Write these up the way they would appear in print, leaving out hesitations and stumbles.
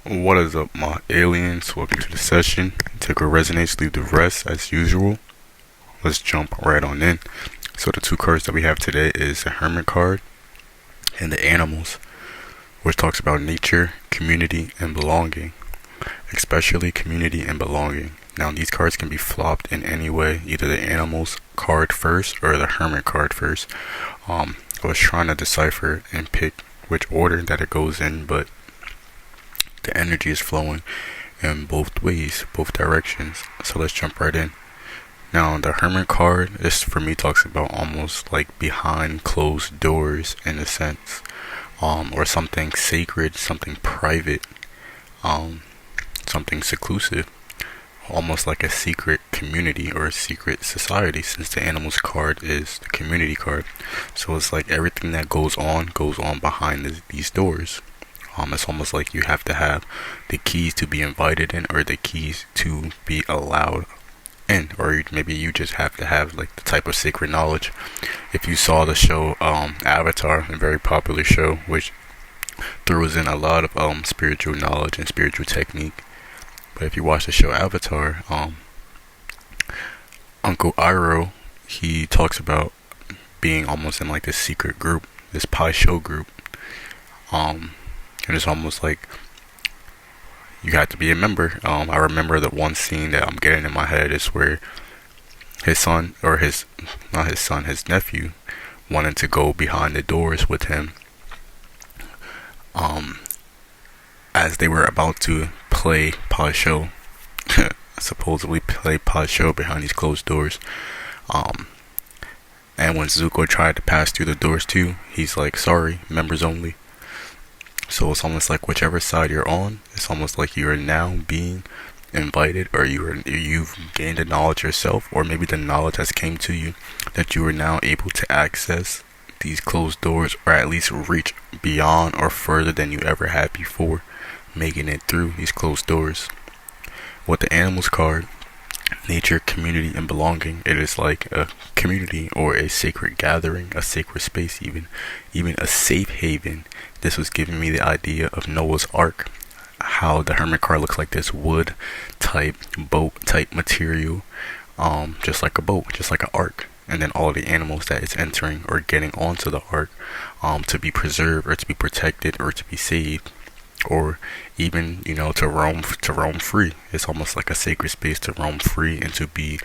What is up, my aliens? Welcome to the session. Take what resonates, leave the rest as usual. Let's jump right on in. So the two cards that we have today is the Hermit card and the Animals, which talks about nature, community, and belonging, especially community and belonging. Now these cards can be flopped in any way, either the Animals card first or the Hermit card first. I was trying to decipher and pick which order that it goes in, but the energy is flowing in both ways, both directions. So let's jump right in. Now the Hermit card, this for me talks about almost like behind closed doors in a sense, or something sacred, something private, something seclusive, almost like a secret community or a secret society, since the Animals card is the community card. So it's like everything that goes on behind these doors. It's almost like you have to have the keys to be invited in, or the keys to be allowed in, or maybe you just have to have like the type of sacred knowledge. If you saw the show Avatar, a very popular show which throws in a lot of spiritual knowledge and spiritual technique, but if you watch the show Avatar, Uncle Iroh, he talks about being almost in like this secret group, this Pi Show group, and it's almost like you have to be a member. I remember that one scene that I'm getting in my head is where his son, or his nephew, wanted to go behind the doors with him, as they were about to play Pi Show, supposedly play Pi Show behind these closed doors. And when Zuko tried to pass through the doors too, he's like, sorry, members only. So it's almost like whichever side you're on, it's almost like you are now being invited, or you've gained the knowledge yourself, or maybe the knowledge has came to you that you are now able to access these closed doors, or at least reach beyond or further than you ever had before, making it through these closed doors. With the Animals card, nature, community, and belonging, it is like a community or a sacred gathering, a sacred space, even a safe haven. This was giving me the idea of Noah's Ark, how the Hermit card looks like this wood type, boat type material, just like a boat, just like an ark, and then all the animals that it's entering or getting onto the ark, to be preserved or to be protected or to be saved, or even to roam free. It's almost like a sacred space to roam free and to be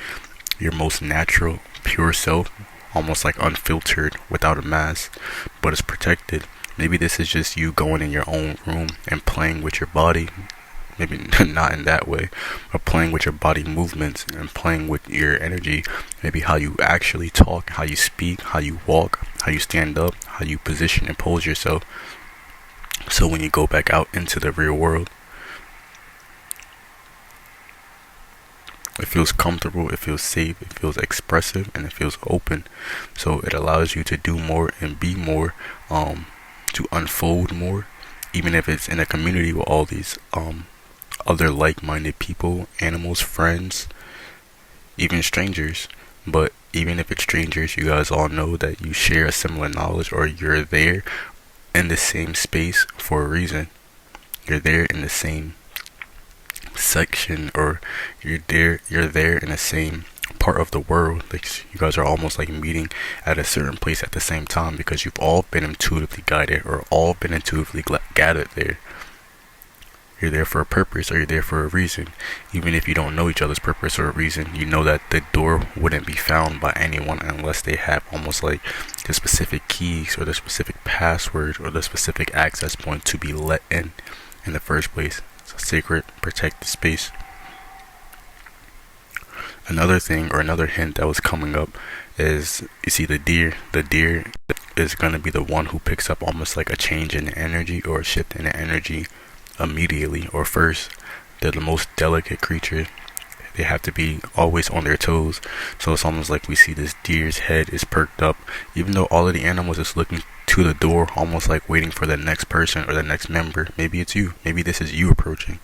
your most natural, pure self, almost like unfiltered, without a mask, but it's protected. Maybe this is just you going in your own room and playing with your body. Maybe not in that way, but playing with your body movements and playing with your energy. Maybe how you actually talk, how you speak, how you walk, how you stand up, how you position and pose yourself. So when you go back out into the real world, it feels comfortable, it feels safe, it feels expressive, and it feels open. So it allows you to do more and be more, to unfold more, even if it's in a community with all these other like-minded people, animals, friends, even strangers. But even if it's strangers, you guys all know that you share a similar knowledge, or you're there in the same space for a reason. You're there in the same section, or you're there in the same part of the world. Like you guys are almost like meeting at a certain place at the same time, because you've all been intuitively guided, or all been intuitively gathered there. You're there for a purpose, or you're there for a reason. Even if you don't know each other's purpose or a reason, you know that the door wouldn't be found by anyone unless they have almost like the specific keys, or the specific password, or the specific access point to be let in the first place. It's a sacred, protected space. Another thing, or another hint that was coming up, is you see the deer. The deer is going to be the one who picks up almost like a change in the energy, or a shift in the energy immediately or first. They're the most delicate creature. They have to be always on their toes. So it's almost like we see this deer's head is perked up, even though all of the animals is looking to the door, almost like waiting for the next person or the next member. Maybe it's you. Maybe this is you approaching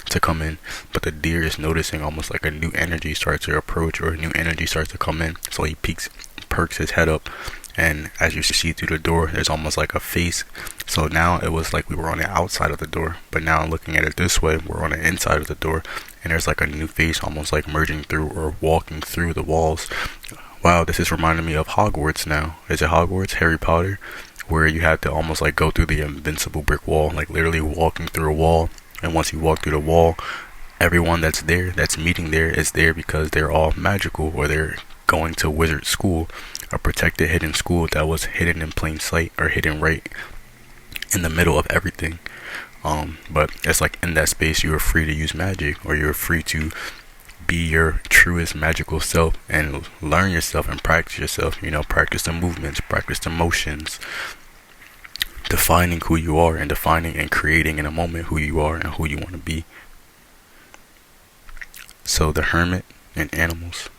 to come in, but the deer is noticing almost like a new energy starts to approach, or a new energy starts to come in. So he perks his head up, And as you see through the door, there's almost like a face. So now it was like we were on the outside of the door, but now looking at it this way, we're on the inside of the door, and there's like a new face almost like merging through or walking through the walls. Wow, this is reminding me of Hogwarts now. Is it Hogwarts? Harry Potter? Where you have to almost like go through the invincible brick wall, like literally walking through a wall. And once you walk through the wall, everyone that's there, that's meeting there, is there because they're all magical, or they're going to wizard school, a protected hidden school that was hidden in plain sight, or hidden right in the middle of everything. But it's like in that space you are free to use magic, or you're free to be your truest magical self and learn yourself and practice yourself. Practice the movements, practice the motions, defining who you are, and defining and creating in a moment who you are and who you want to be. So the Hermit and animals.